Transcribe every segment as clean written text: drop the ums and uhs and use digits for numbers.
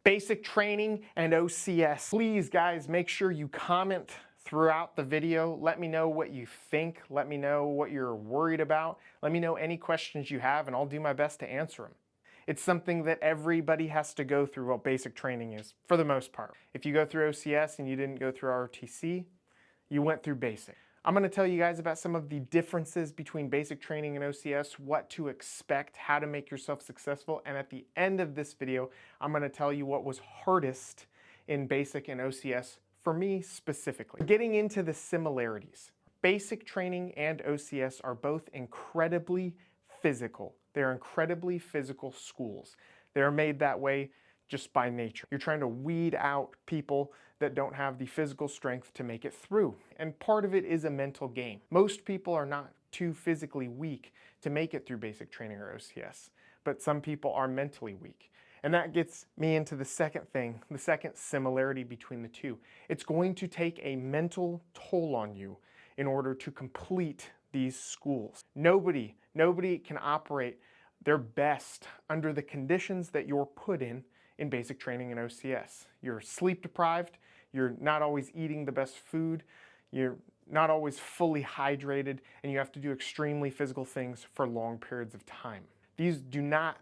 basic training and OCS. Please guys, make sure you comment throughout the video. Let me know what you think. Let me know what you're worried about. Let me know any questions you have and I'll do my best to answer them. It's something that everybody has to go through what basic training is, for the most part. If you go through OCS and you didn't go through ROTC, you went through basic. I'm going to tell you guys about some of the differences between basic training and OCS, what to expect, how to make yourself successful, and at the end of this video, I'm going to tell you what was hardest in basic and OCS for me specifically. Getting into the similarities. Basic training and OCS are both incredibly physical. They're incredibly physical schools. They're made that way just by nature. You're trying to weed out people that don't have the physical strength to make it through. And part of it is a mental game. Most people are not too physically weak to make it through basic training or OCS, but some people are mentally weak. And that gets me into the second thing, the second similarity between the two. It's going to take a mental toll on you in order to complete these schools. Nobody can operate their best under the conditions that you're put in basic training and OCS. You're sleep deprived, you're not always eating the best food, you're not always fully hydrated, and you have to do extremely physical things for long periods of time. These do not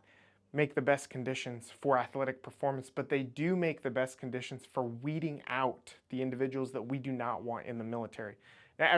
make the best conditions for athletic performance, but they do make the best conditions for weeding out the individuals that we do not want in the military. Now,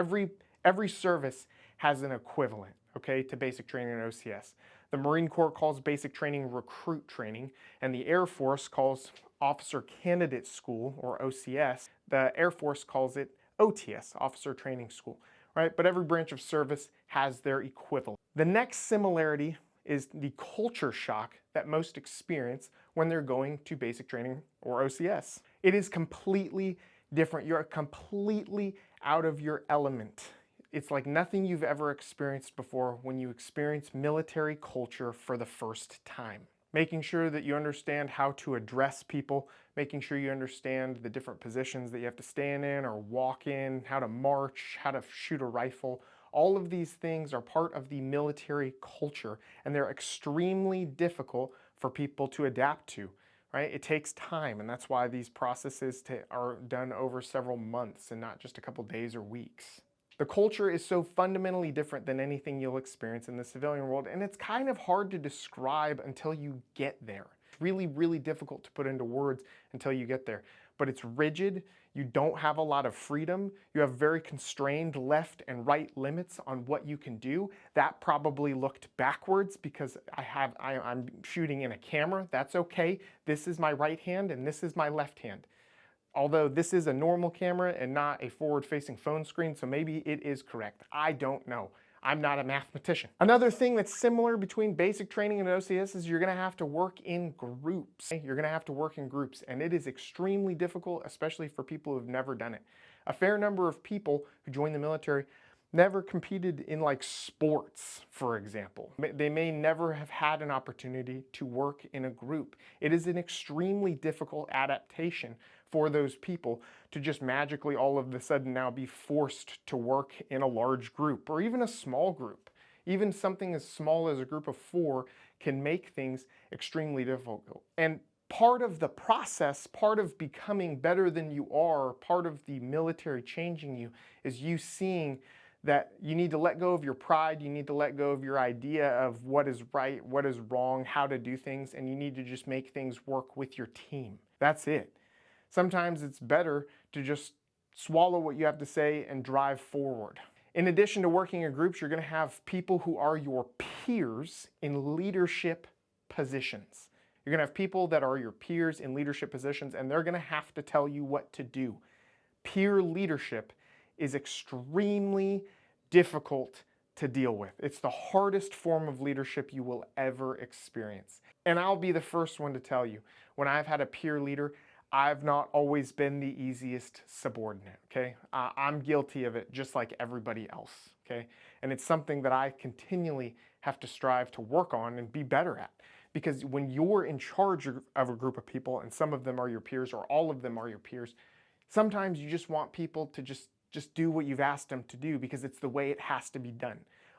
every service has an equivalent, okay, to basic training and OCS. The Marine Corps calls basic training recruit training, and the Air Force calls Officer Candidate School, or OCS. The Air Force calls it OTS, Officer Training School, right? But every branch of service has their equivalent. The next similarity is the culture shock that most experience when they're going to basic training or OCS. It is completely different. You're completely out of your element. It's like nothing you've ever experienced before when you experience military culture for the first time. Making sure that you understand how to address people, making sure you understand the different positions that you have to stand in or walk in, how to march, how to shoot a rifle. All of these things are part of the military culture, and they're extremely difficult for people to adapt to. Right? It takes time, and that's why these processes are done over several months and not just a couple days or weeks. The culture is so fundamentally different than anything you'll experience in the civilian world, and it's kind of hard to describe until you get there. It's really, really difficult to put into words until you get there. But it's rigid, you don't have a lot of freedom, you have very constrained left and right limits on what you can do. That probably looked backwards because I'm shooting in a camera. That's okay. This is my right hand and this is my left hand. Although this is a normal camera and not a forward-facing phone screen, so maybe it is correct. I don't know. I'm not a mathematician. Another thing that's similar between basic training and OCS is you're gonna have to work in groups. You're gonna have to work in groups, and it is extremely difficult, especially for people who've never done it. A fair number of people who join the military never competed in like sports, for example. They may never have had an opportunity to work in a group. It is an extremely difficult adaptation for those people to just magically all of a sudden now be forced to work in a large group or even a small group. Even something as small as a group of 4 can make things extremely difficult. And part of the process, part of becoming better than you are, part of the military changing you is you seeing that you need to let go of your pride, you need to let go of your idea of what is right, what is wrong, how to do things, and you need to just make things work with your team. That's it. Sometimes it's better to just swallow what you have to say and drive forward. In addition to working in groups, you're going to have people who are your peers in leadership positions. You're going to have people that are your peers in leadership positions, and they're going to have to tell you what to do. Peer leadership is extremely difficult to deal with. It's the hardest form of leadership you will ever experience. And I'll be the first one to tell you, when I've had a peer leader, I've not always been the easiest subordinate, okay? I'm guilty of it just like everybody else, okay? And it's something that I continually have to strive to work on and be better at. Because when you're in charge of a group of people and some of them are your peers or all of them are your peers, sometimes you just want people to just do what you've asked them to do because it's the way it has to be done.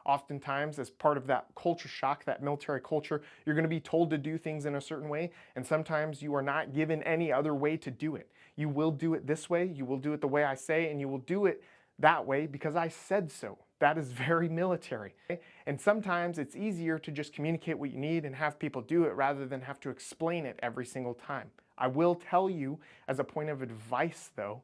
Oftentimes, as part of that culture shock, that military culture, you're going to be told to do things in a certain way, and sometimes you are not given any other way to do it. You will do it this way, you will do it the way I say, and you will do it that way because I said so. That is very military. And sometimes it's easier to just communicate what you need and have people do it rather than have to explain it every single time. I will tell you, as a point of advice though,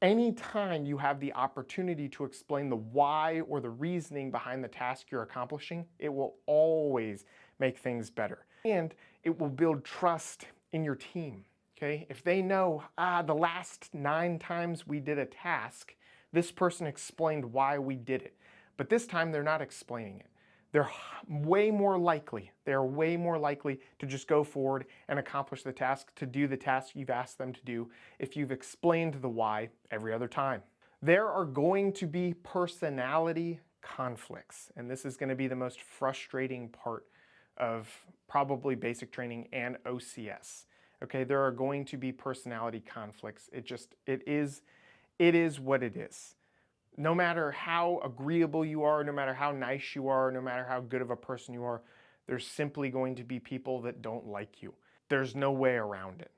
anytime you have the opportunity to explain the why or the reasoning behind the task you're accomplishing, it will always make things better. And it will build trust in your team. Okay? If they know, the last 9 times we did a task, this person explained why we did it. But this time they're not explaining it. They're way more likely to just go forward and accomplish the task, to do the task you've asked them to do if you've explained the why every other time. There are going to be personality conflicts, and this is going to be the most frustrating part of probably basic training and OCS. Okay, there are going to be personality conflicts. It is what it is. No matter how agreeable you are, no matter how nice you are, no matter how good of a person you are, there's simply going to be people that don't like you. There's no way around it.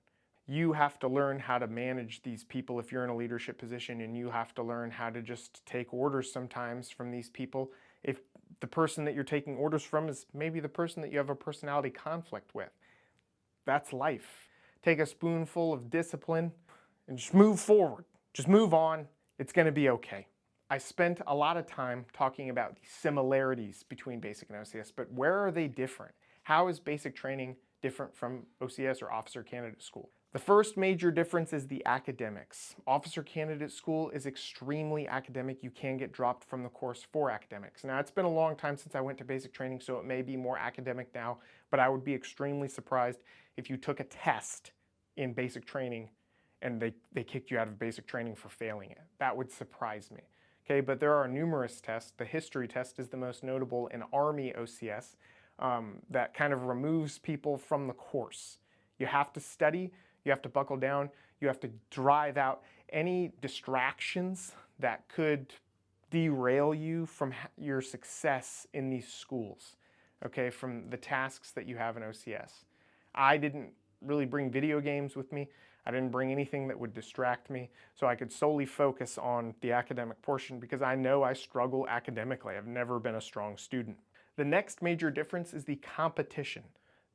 You have to learn how to manage these people if you're in a leadership position, and you have to learn how to just take orders sometimes from these people if the person that you're taking orders from is maybe the person that you have a personality conflict with. That's life. Take a spoonful of discipline and just move forward. Just move on. It's going to be okay. I spent a lot of time talking about the similarities between basic and OCS, but where are they different? How is basic training different from OCS or Officer Candidate School? The first major difference is the academics. Officer Candidate School is extremely academic. You can get dropped from the course for academics. Now, it's been a long time since I went to basic training, so it may be more academic now, but I would be extremely surprised if you took a test in basic training and they kicked you out of basic training for failing it. That would surprise me. Okay, but there are numerous tests. The history test is the most notable in Army OCS that kind of removes people from the course. You have to study, you have to buckle down, you have to drive out any distractions that could derail you from your success in these schools, okay, from the tasks that you have in OCS. I didn't really bring video games with me. I didn't bring anything that would distract me, so I could solely focus on the academic portion because I know I struggle academically. I've never been a strong student. The next major difference is the competition.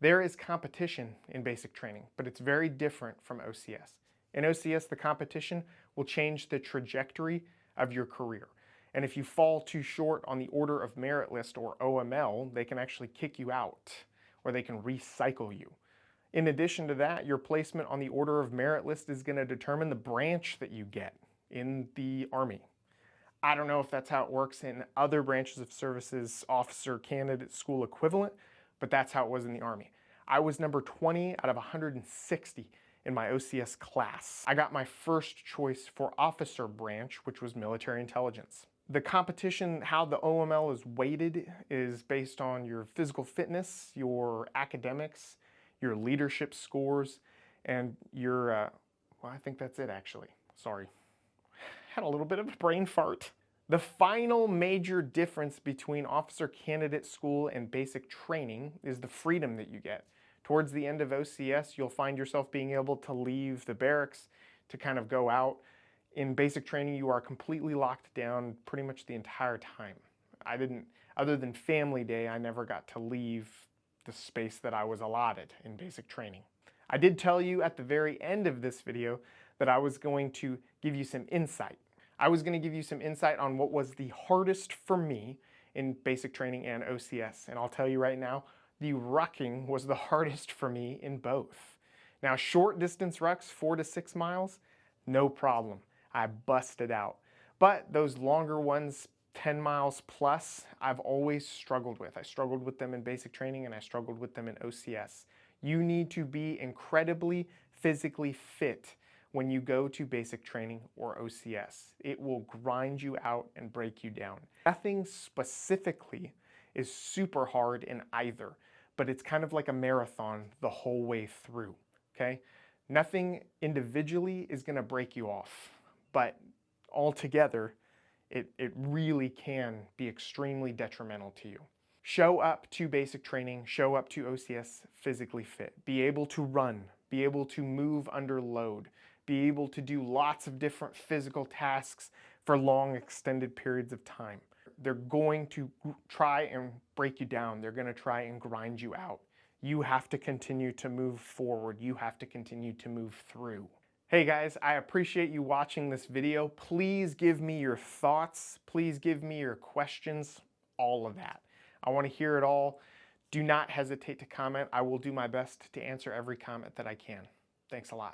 There is competition in basic training, but it's very different from OCS. In OCS, the competition will change the trajectory of your career. And if you fall too short on the Order of Merit list, or OML, they can actually kick you out, or they can recycle you. In addition to that, your placement on the Order of Merit list is going to determine the branch that you get in the Army. I don't know if that's how it works in other branches of services, Officer Candidate School equivalent, but that's how it was in the Army. I was number 20 out of 160 in my OCS class. I got my first choice for officer branch, which was military intelligence. The competition, how the OML is weighted, is based on your physical fitness, your academics, your leadership scores, and your, well, I think that's it actually. Sorry. Had a little bit of a brain fart. The final major difference between Officer Candidate School and basic training is the freedom that you get. Towards the end of OCS, you'll find yourself being able to leave the barracks to kind of go out. In basic training, you are completely locked down pretty much the entire time. Other than family day, I never got to leave the space that I was allotted in basic training. I did tell you at the very end of this video that I was going to give you some insight. I was going to give you some insight on what was the hardest for me in basic training and OCS. And I'll tell you right now, the rucking was the hardest for me in both. Now, short distance rucks, 4 to 6 miles, no problem. I busted out. But those longer ones, 10 miles plus, I've always struggled with. I struggled with them in basic training and I struggled with them in OCS. You need to be incredibly physically fit when you go to basic training or OCS. It will grind you out and break you down. Nothing specifically is super hard in either, but it's kind of like a marathon the whole way through, okay? Nothing individually is gonna break you off, but altogether, it really can be extremely detrimental to you. Show up to basic training, show up to OCS physically fit, be able to run, be able to move under load, be able to do lots of different physical tasks for long extended periods of time. They're going to try and break you down. They're going to try and grind you out. You have to continue to move forward. You have to continue to move through. Hey guys, I appreciate you watching this video. Please give me your thoughts. Please give me your questions, all of that. I want to hear it all. Do not hesitate to comment. I will do my best to answer every comment that I can. Thanks a lot.